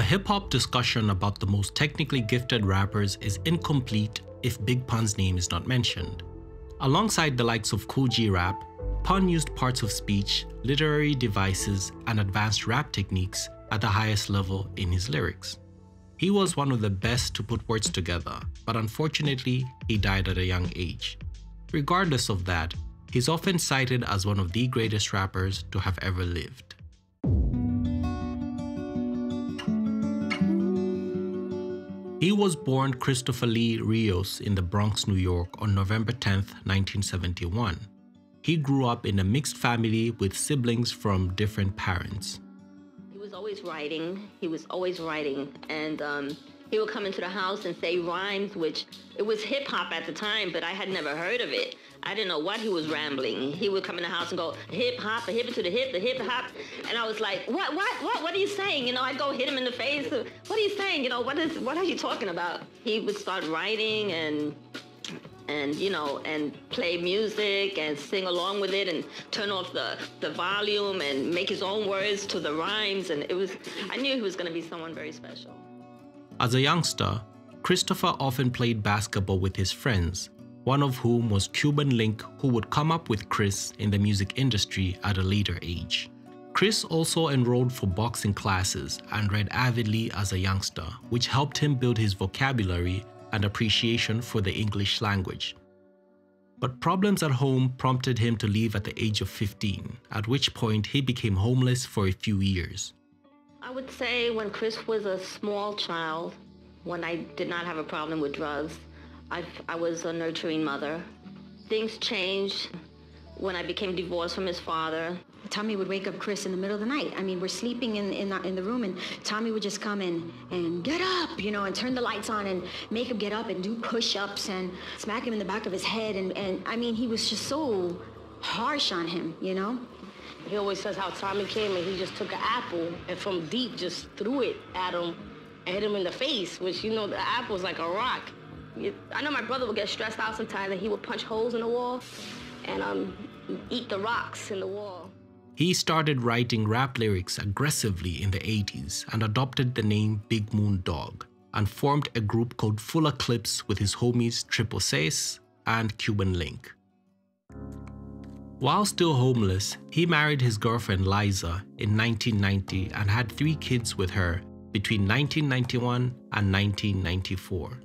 hip-hop discussion about the most technically gifted rappers is incomplete if Big Pun's name is not mentioned. Alongside the likes of Kool G Rap, Pun used parts of speech, literary devices, and advanced rap techniques at the highest level in his lyrics. He was one of the best to put words together, but unfortunately, he died at a young age. Regardless of that, he's often cited as one of the greatest rappers to have ever lived. He was born Christopher Lee Rios in the Bronx, New York on November 10, 1971. He grew up in a mixed family with siblings from different parents. He was always writing, and he would come into the house and say rhymes, which it was hip-hop at the time, but I had never heard of it. I didn't know what he was rambling. He would come in the house and go, hip-hop, a hip to the hip-hop, and I was like, what are you saying? You know, I'd go hit him in the face. What are you saying? You know, what are you talking about? He would start writing and you know, and play music and sing along with it and turn off the volume and make his own words to the rhymes. And I knew he was going to be someone very special. As a youngster, Christopher often played basketball with his friends, one of whom was Cuban Link, who would come up with Chris in the music industry at a later age. Chris also enrolled for boxing classes and read avidly as a youngster, which helped him build his vocabulary and appreciation for the English language. But problems at home prompted him to leave at the age of 15, at which point he became homeless for a few years. I would say when Chris was a small child, when I did not have a problem with drugs, I was a nurturing mother. Things changed when I became divorced from his father. Tommy would wake up Chris in the middle of the night. I mean, we're sleeping in the room, and Tommy would just come in and get up, you know, and turn the lights on and make him get up and do push-ups and smack him in the back of his head. And I mean, he was just so harsh on him, you know? He always says how Tommy came and he just took an apple and from deep just threw it at him and hit him in the face, which, you know, the apple's like a rock. I know my brother would get stressed out sometimes and he would punch holes in the wall and eat the rocks in the wall. He started writing rap lyrics aggressively in the 80s and adopted the name Big Moon Dog and formed a group called Full Eclipse with his homies Triple Seis and Cuban Link. While still homeless, he married his girlfriend Liza in 1990 and had 3 kids with her between 1991 and 1994.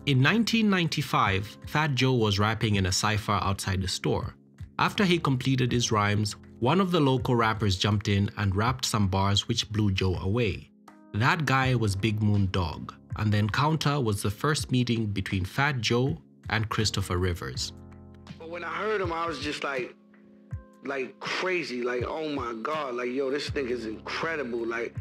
In 1995, Fat Joe was rapping in a cypher outside the store. After he completed his rhymes, one of the local rappers jumped in and rapped some bars which blew Joe away. That guy was Big Moon Dog, and the encounter was the first meeting between Fat Joe and Christopher Rivers. When I heard him, I was just like crazy, like, oh my God, like, yo, this thing is incredible. Like,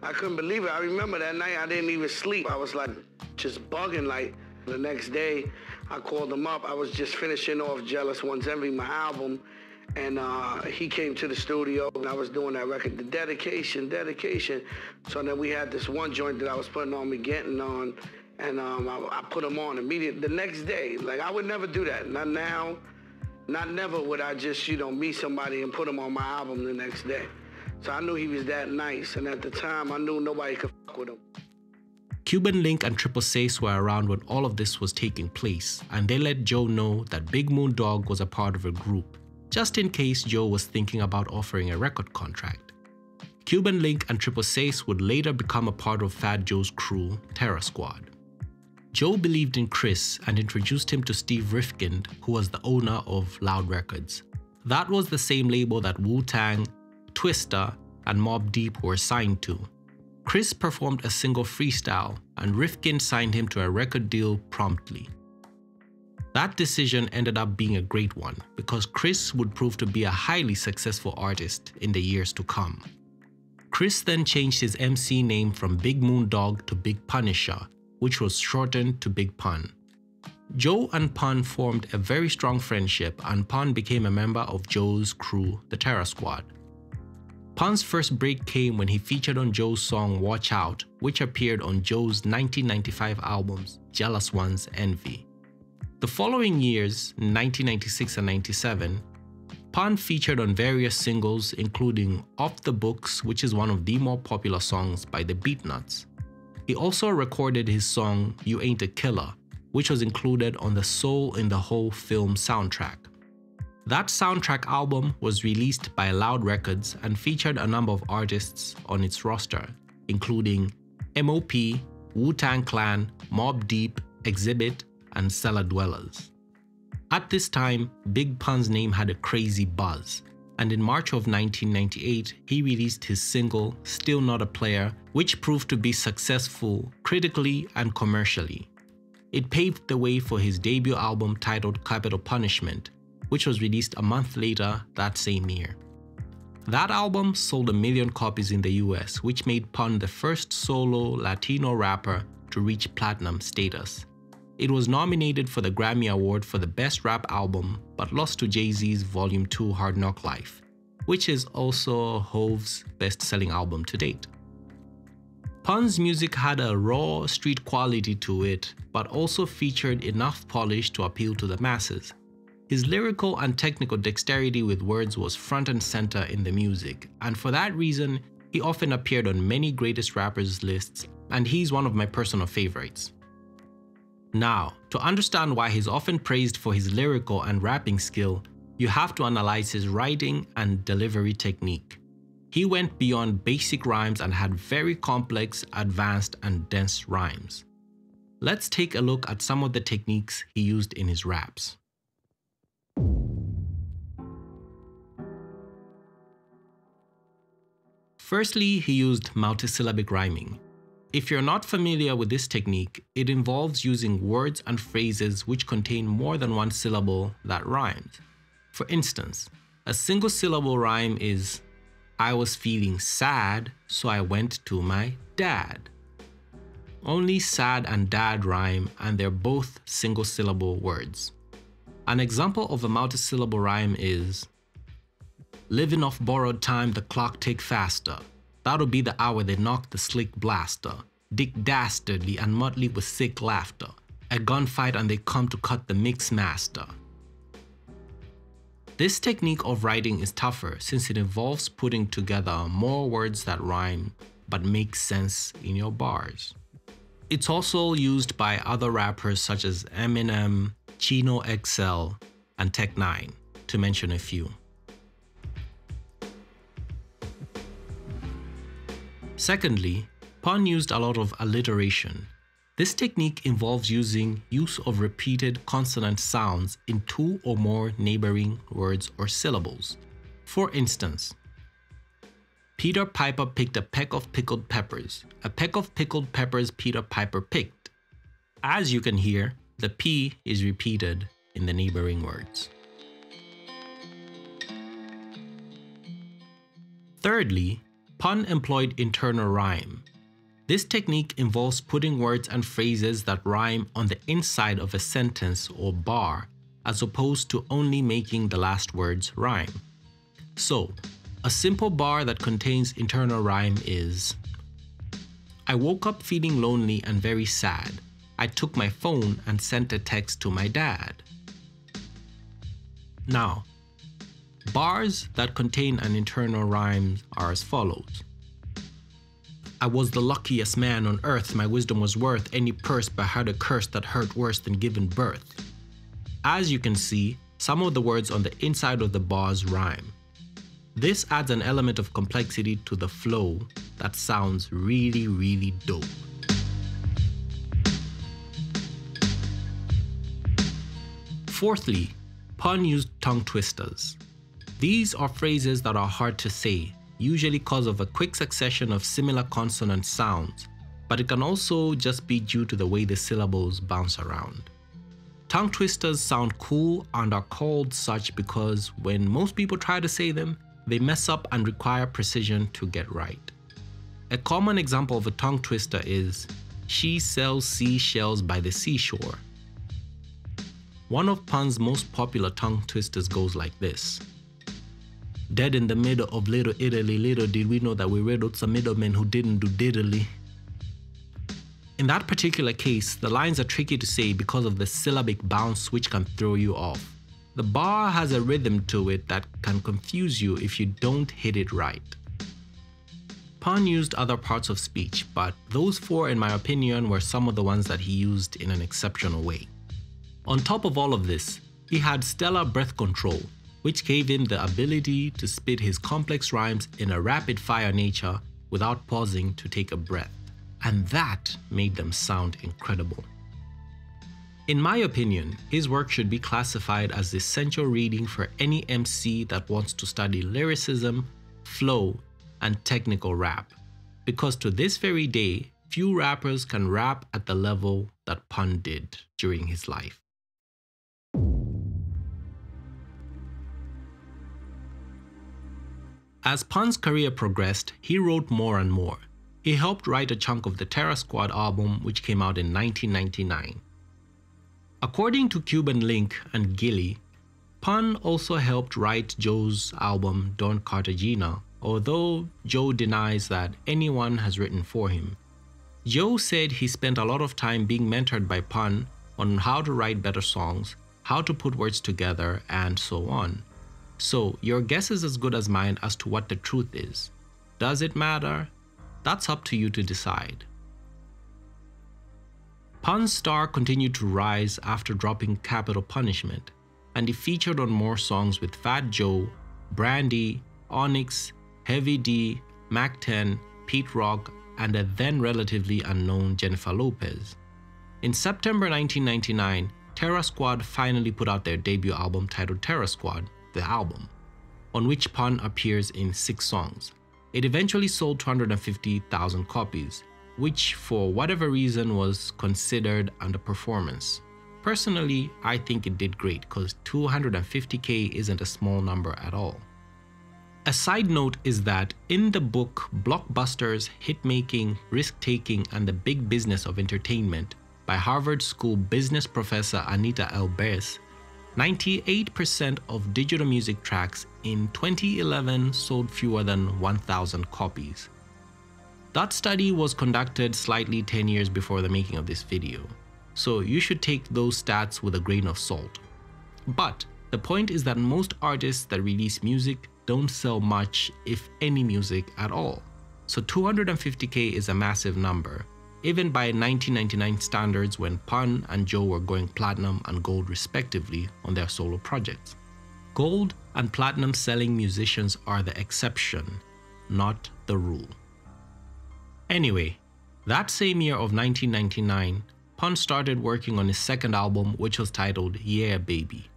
I couldn't believe it. I remember that night I didn't even sleep. I was like just bugging. Like, the next day I called him up. I was just finishing off Jealous One's Envy, my album, and he came to the studio and I was doing that record, the dedication. So then we had this one joint that I was putting on, me getting on, and I put him on immediately the next day. Like, I would never do that, not now. Not never would I just, you know, meet somebody and put him on my album the next day. So I knew he was that nice, and at the time, I knew nobody could fuck with him. Cuban Link and Triple Seis were around when all of this was taking place, and they let Joe know that Big Moon Dog was a part of a group, just in case Joe was thinking about offering a record contract. Cuban Link and Triple Seis would later become a part of Fat Joe's crew, Terror Squad. Joe believed in Chris and introduced him to Steve Rifkind, who was the owner of Loud Records. That was the same label that Wu-Tang, Twista, and Mobb Deep were signed to. Chris performed a single freestyle, and Rifkind signed him to a record deal promptly. That decision ended up being a great one because Chris would prove to be a highly successful artist in the years to come. Chris then changed his MC name from Big Moon Dog to Big Punisher, which was shortened to Big Pun. Joe and Pun formed a very strong friendship, and Pun became a member of Joe's crew, the Terror Squad. Pun's first break came when he featured on Joe's song Watch Out, which appeared on Joe's 1995 albums Jealous One's Envy. The following years, in 1996 and 97, Pun featured on various singles including Off the Books, which is one of the more popular songs by the Beatnuts. He also recorded his song You Ain't a Killer, which was included on the Soul in the Hole film soundtrack. That soundtrack album was released by Loud Records and featured a number of artists on its roster, including M.O.P., Wu-Tang Clan, Mobb Deep, Exhibit, and Cellar Dwellers. At this time, Big Pun's name had a crazy buzz, and in March of 1998, he released his single, Still Not a Player, which proved to be successful critically and commercially. It paved the way for his debut album titled Capital Punishment, which was released a month later that same year. That album sold 1 million copies in the US, which made Pun the first solo Latino rapper to reach platinum status. It was nominated for the Grammy Award for the Best Rap Album, but lost to Jay-Z's Volume 2 Hard Knock Life, which is also Hov's best-selling album to date. Pun's music had a raw street quality to it, but also featured enough polish to appeal to the masses. His lyrical and technical dexterity with words was front and center in the music, and for that reason, he often appeared on many greatest rappers lists, and he's one of my personal favorites. Now, to understand why he's often praised for his lyrical and rapping skill, you have to analyze his writing and delivery technique. He went beyond basic rhymes and had very complex, advanced, and dense rhymes. Let's take a look at some of the techniques he used in his raps. Firstly, he used multisyllabic rhyming. If you're not familiar with this technique, it involves using words and phrases which contain more than one syllable that rhymes. For instance, a single syllable rhyme is, I was feeling sad, so I went to my dad. Only sad and dad rhyme, and they're both single syllable words. An example of a multisyllable rhyme is, living off borrowed time, the clock tick faster. That'll be the hour they knock the slick blaster. Dick dastardly and Muttley with sick laughter. A gunfight and they come to cut the mix master. This technique of writing is tougher since it involves putting together more words that rhyme but make sense in your bars. It's also used by other rappers such as Eminem, Chino XL, and Tech-9, to mention a few. Secondly, Pun used a lot of alliteration. This technique involves using use of repeated consonant sounds in two or more neighboring words or syllables. For instance, Peter Piper picked a peck of pickled peppers. A peck of pickled peppers Peter Piper picked. As you can hear, the P is repeated in the neighboring words. Thirdly, Pun employed internal rhyme. This technique involves putting words and phrases that rhyme on the inside of a sentence or bar, as opposed to only making the last words rhyme. So, a simple bar that contains internal rhyme is, I woke up feeling lonely and very sad. I took my phone and sent a text to my dad. Now, bars that contain an internal rhyme are as follows. I was the luckiest man on earth, my wisdom was worth any purse, but had a curse that hurt worse than giving birth. As you can see, some of the words on the inside of the bars rhyme. This adds an element of complexity to the flow that sounds really, really dope. Fourthly, Pun used tongue twisters. These are phrases that are hard to say, usually because of a quick succession of similar consonant sounds, but it can also just be due to the way the syllables bounce around. Tongue twisters sound cool and are called such because when most people try to say them, they mess up and require precision to get right. A common example of a tongue twister is, she sells seashells by the seashore. One of Pun's most popular tongue twisters goes like this. Dead in the middle of Little Italy, little did we know that we riddled some middlemen who didn't do diddly. In that particular case, the lines are tricky to say because of the syllabic bounce which can throw you off. The bar has a rhythm to it that can confuse you if you don't hit it right. Pun used other parts of speech, but those four, in my opinion, were some of the ones that he used in an exceptional way. On top of all of this, he had stellar breath control, which gave him the ability to spit his complex rhymes in a rapid-fire nature without pausing to take a breath, and that made them sound incredible. In my opinion, his work should be classified as essential reading for any MC that wants to study lyricism, flow, and technical rap, because to this very day, few rappers can rap at the level that Pun did during his life. As Pun's career progressed, he wrote more and more. He helped write a chunk of the Terror Squad album, which came out in 1999. According to Cuban Link and Gilly, Pun also helped write Joe's album Don Cartagena, although Joe denies that anyone has written for him. Joe said he spent a lot of time being mentored by Pun on how to write better songs, how to put words together, and so on. So your guess is as good as mine as to what the truth is. Does it matter? That's up to you to decide. Pun's star continued to rise after dropping Capital Punishment, and he featured on more songs with Fat Joe, Brandy, Onyx, Heavy D, Mac 10, Pete Rock, and a then relatively unknown Jennifer Lopez. In September 1999, Terror Squad finally put out their debut album titled Terror Squad, the album, on which Pun appears in 6 songs. It eventually sold 250,000 copies, which for whatever reason was considered underperformance. Personally, I think it did great because 250k isn't a small number at all. A side note is that in the book Blockbusters, Hitmaking, Risk-Taking, and the Big Business of Entertainment by Harvard School business professor Anita L. Bass, 98% of digital music tracks in 2011 sold fewer than 1,000 copies. That study was conducted slightly 10 years before the making of this video, so you should take those stats with a grain of salt. But the point is that most artists that release music don't sell much, if any, music at all. So 250k is a massive number, even by 1999 standards when Pun and Joe were going platinum and gold respectively on their solo projects. Gold and platinum selling musicians are the exception, not the rule. Anyway, that same year of 1999, Pun started working on his second album, which was titled Yeah Baby.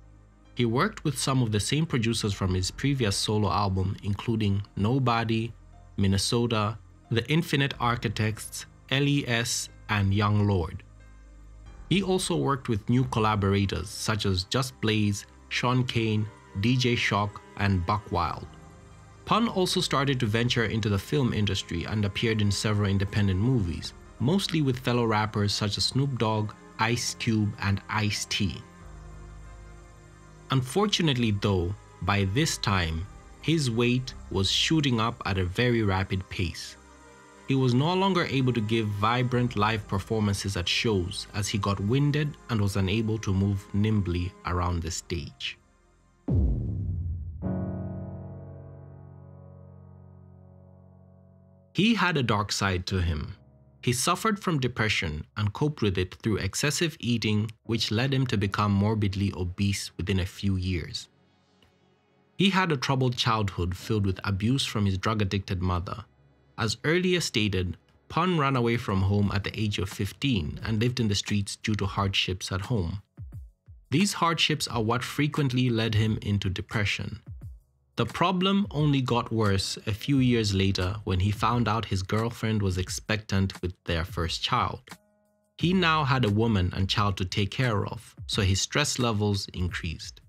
He worked with some of the same producers from his previous solo album, including Nobody, Minnesota, The Infinite Architects, LES, and Young Lord. He also worked with new collaborators such as Just Blaze, Sean Kane, DJ Shock, and Buck Wild. Pun also started to venture into the film industry and appeared in several independent movies, mostly with fellow rappers such as Snoop Dogg, Ice Cube, and Ice-T. Unfortunately though, by this time, his weight was shooting up at a very rapid pace. He was no longer able to give vibrant live performances at shows as he got winded and was unable to move nimbly around the stage. He had a dark side to him. He suffered from depression and coped with it through excessive eating, which led him to become morbidly obese within a few years. He had a troubled childhood filled with abuse from his drug-addicted mother. As earlier stated, Pun ran away from home at the age of 15 and lived in the streets due to hardships at home. These hardships are what frequently led him into depression. The problem only got worse a few years later when he found out his girlfriend was expectant with their first child. He now had a woman and child to take care of, so his stress levels increased.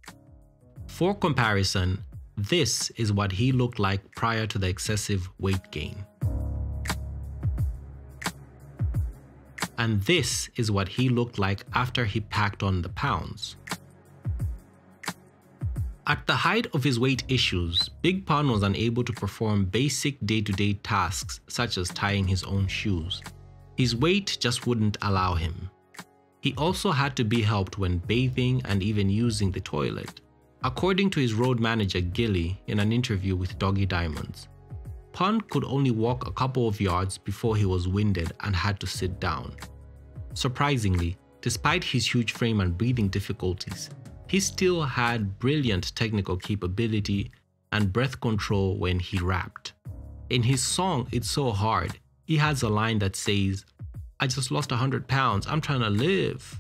For comparison, this is what he looked like prior to the excessive weight gain. And this is what he looked like after he packed on the pounds. At the height of his weight issues, Big Pun was unable to perform basic day-to-day tasks such as tying his own shoes. His weight just wouldn't allow him. He also had to be helped when bathing and even using the toilet. According to his road manager Gilly in an interview with Doggy Diamonds, Pun could only walk a couple of yards before he was winded and had to sit down. Surprisingly, despite his huge frame and breathing difficulties, he still had brilliant technical capability and breath control when he rapped. In his song It's So Hard, he has a line that says, "I just lost 100 pounds, I'm trying to live,"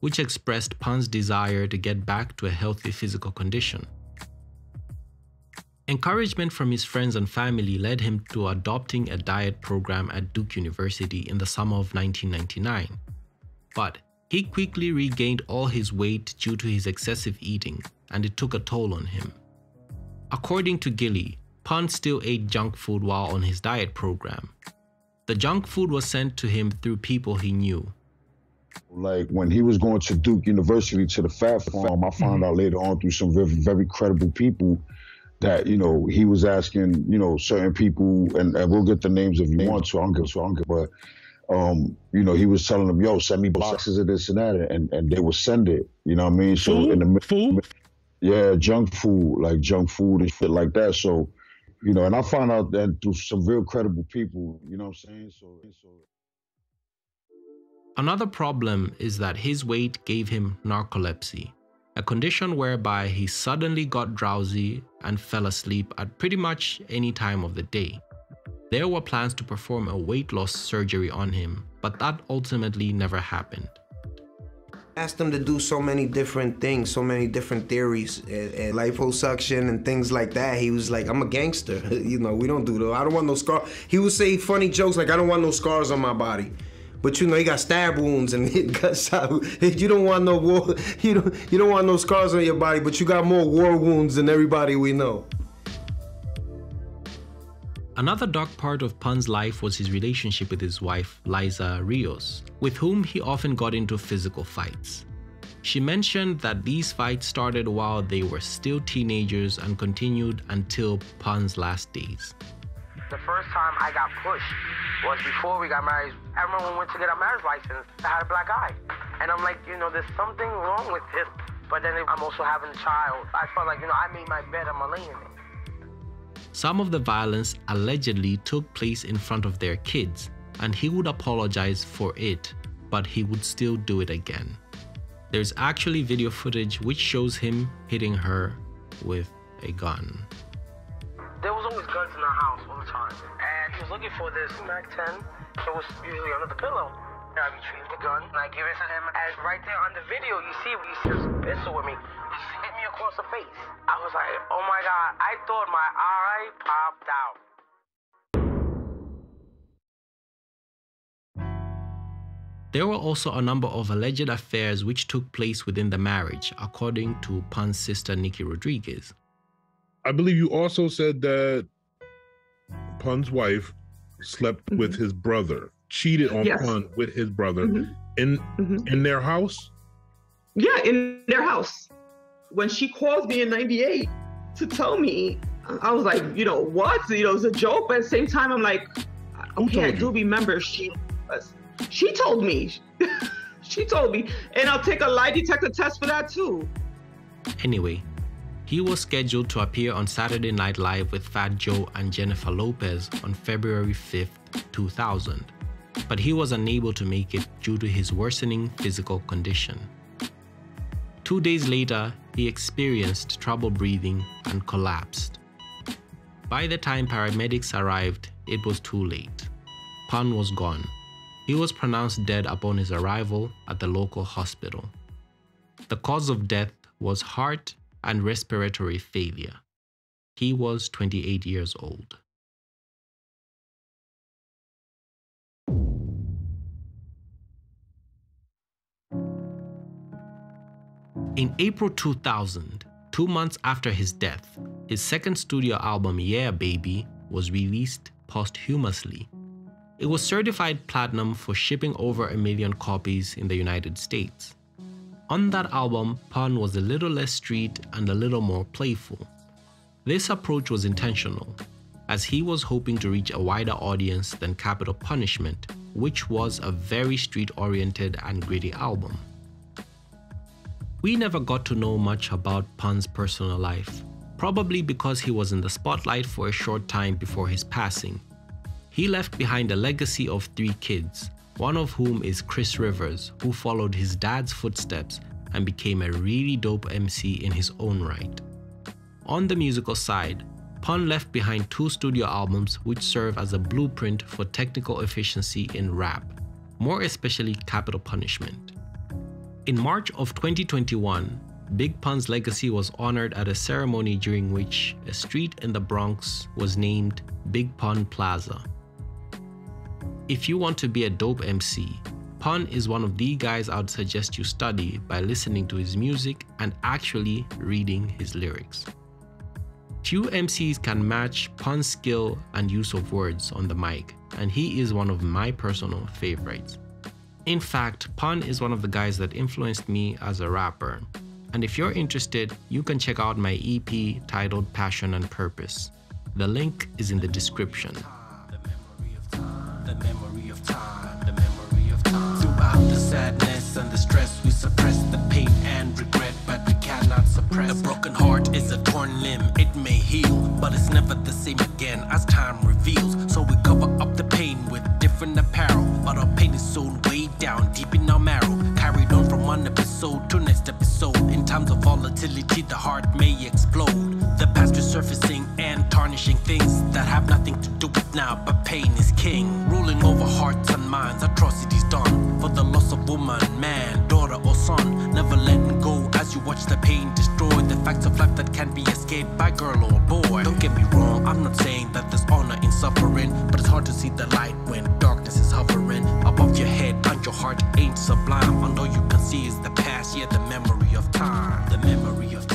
which expressed Pun's desire to get back to a healthy physical condition. Encouragement from his friends and family led him to adopting a diet program at Duke University in the summer of 1999. But he quickly regained all his weight due to his excessive eating, and it took a toll on him. According to Gilly, Pun still ate junk food while on his diet program. The junk food was sent to him through people he knew. Like when he was going to Duke University to the Fat Farm, I found out later on through some very, very credible people that, you know, he was asking, you know, certain people, and we'll get the names if you want to, I don't get, but, you know, he was telling them, yo, send me boxes of this and that, and they would send it, you know what I mean? So Food? Yeah, junk food and shit like that. So, you know, and I found out that through some real credible people, you know what I'm saying? So. Another problem is that his weight gave him narcolepsy, a condition whereby he suddenly got drowsy and fell asleep at pretty much any time of the day. There were plans to perform a weight loss surgery on him, but that ultimately never happened. Asked him to do so many different things, so many different theories, and liposuction and things like that. He was like, I'm a gangster. You know, we don't do that. I don't want no scars. He would say funny jokes like, I don't want no scars on my body. But you know, he got stab wounds and guts out. You don't want no war. You don't want no scars on your body, but you got more war wounds than everybody we know. Another dark part of Pun's life was his relationship with his wife, Liza Rios, with whom he often got into physical fights. She mentioned that these fights started while they were still teenagers and continued until Pun's last days. The first time I got pushed was before we got married. I remember when we went to get our marriage license, I had a black eye. And I'm like, you know, there's something wrong with this. But then I'm also having a child. I felt like, you know, I made my bed, I'm laying in it. Some of the violence allegedly took place in front of their kids, and he would apologize for it, but he would still do it again. There's actually video footage which shows him hitting her with a gun. There was always guns in our house all the time. And he was looking for this Mac-10. It was usually under the pillow. I retrieved the gun and I give it to him. And right there on the video, you see this pistol with me. He hit me across the face. I was like, oh my God. I thought my eye popped out. There were also a number of alleged affairs which took place within the marriage, according to Pun's sister Nikki Rodriguez. I believe you also said that Pun's wife slept with his brother, cheated on Pun with his brother in their house? Yeah, in their house. When she called me in '98 to tell me, I was like, you know, what? You know, it was a joke, but at the same time, I'm like, okay, I do remember she told me. She told me, and I'll take a lie detector test for that too. Anyway, he was scheduled to appear on Saturday Night Live with Fat Joe and Jennifer Lopez on February 5th, 2000, but he was unable to make it due to his worsening physical condition. 2 days later, he experienced trouble breathing and collapsed. By the time paramedics arrived, it was too late. Pun was gone. He was pronounced dead upon his arrival at the local hospital. The cause of death was heart and respiratory failure. He was 28 years old. In April 2000, 2 months after his death, his second studio album, Yeah Baby, was released posthumously. It was certified platinum for shipping over 1 million copies in the United States. On that album, Pun was a little less street and a little more playful. This approach was intentional, as he was hoping to reach a wider audience than Capital Punishment, which was a very street-oriented and gritty album. We never got to know much about Pun's personal life, probably because he was in the spotlight for a short time before his passing. He left behind a legacy of 3 kids, one of whom is Chris Rivers, who followed his dad's footsteps and became a really dope MC in his own right. On the musical side, Pun left behind 2 studio albums which serve as a blueprint for technical efficiency in rap, more especially Capital Punishment. In March of 2021, Big Pun's legacy was honored at a ceremony during which a street in the Bronx was named Big Pun Plaza. If you want to be a dope MC, Pun is one of the guys I would suggest you study by listening to his music and actually reading his lyrics. Few MCs can match Pun's skill and use of words on the mic, and he is one of my personal favorites. In fact, Pun is one of the guys that influenced me as a rapper. And if you're interested, you can check out my EP titled Passion and Purpose. The link is in the description. The memory of time, the memory of time. Throughout the sadness and the stress, we suppress the pain and regret, but we cannot suppress. A broken heart is a torn limb, it may heal, but it's never the same again as time reveals. So we cover up the pain with different apparel, but our pain is sewn way down deep in our marrow, carried on from one episode to next episode. In times of volatility, the heart may explode. The past resurfacing and tarnishing things that have nothing to do with now, but pain is king, ruling over hearts and minds. Atrocities done for the loss of woman, man, daughter or son, never letting go as you watch the pain destroy the facts of life that can't be escaped by girl or boy. Don't get me wrong, I'm not saying that there's honor in suffering, but it's hard to see the light when darkness is hovering above your head and your heart ain't sublime. All you can see is the past, yeah, the memory of time, the memory of time.